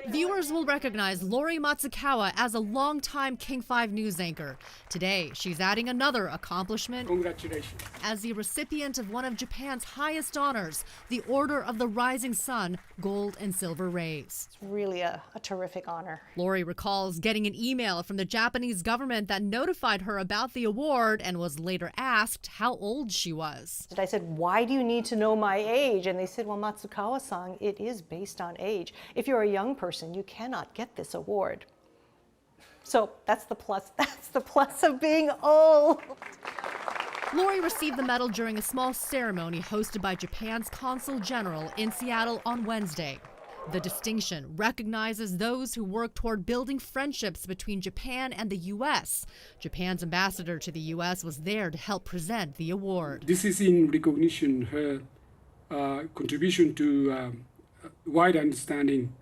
Viewers will recognize Lori Matsukawa as a longtime King 5 news anchor. Today, she's adding another accomplishment. Congratulations. As the recipient of one of Japan's highest honors, the Order of the Rising Sun, Gold and Silver Rays. It's really a terrific honor. Lori recalls getting an email from the Japanese government that notified her about the award and was later asked how old she was. I said, why do you need to know my age? And they said, well, Matsukawa-san, it is based on age. If you're a young person, you cannot get this award. So that's the plus. That's the plus of being old. Lori received the medal during a small ceremony hosted by Japan's Consul General in Seattle on Wednesday. The distinction recognizes those who work toward building friendships between Japan and the U.S. Japan's ambassador to the U.S. was there to help present the award. This is in recognition her contribution to wide understanding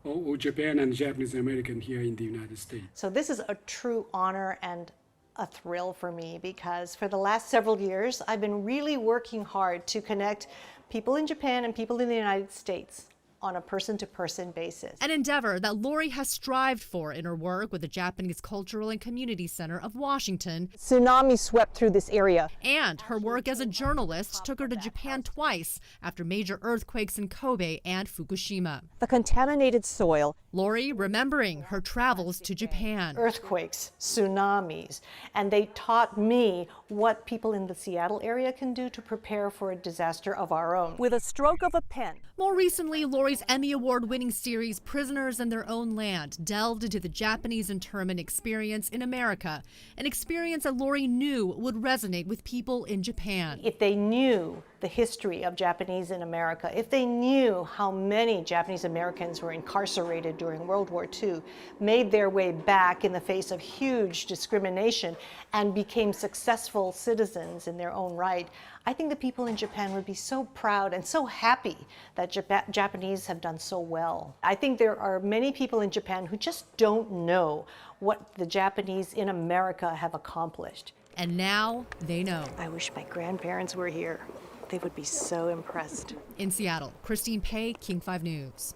of Japan and Japanese American here in the United States. So this is a true honor and a thrill for me, because for the last several years I've been really working hard to connect people in Japan and people in the United States on a person-to-person basis. An endeavor that Lori has strived for in her work with the Japanese Cultural and Community Center of Washington. Tsunami swept through this area. And her work as a journalist took her to Japan twice after major earthquakes in Kobe and Fukushima. The contaminated soil. Lori remembering her travels to Japan. Earthquakes, tsunamis, and they taught me what people in the Seattle area can do to prepare for a disaster of our own. With a stroke of a pen. More recently, Lori's Emmy Award-winning series Prisoners in Their Own Land delved into the Japanese internment experience in America, an experience that Lori knew would resonate with people in Japan. If they knew the history of Japanese in America, if they knew how many Japanese Americans were incarcerated during World War II, made their way back in the face of huge discrimination, and became successful citizens in their own right, I think the people in Japan would be so proud and so happy that Japanese have done so well. I think there are many people in Japan who just don't know what the Japanese in America have accomplished. And now they know. I wish my grandparents were here. They would be so impressed. In Seattle, Christine Pei, King 5 News.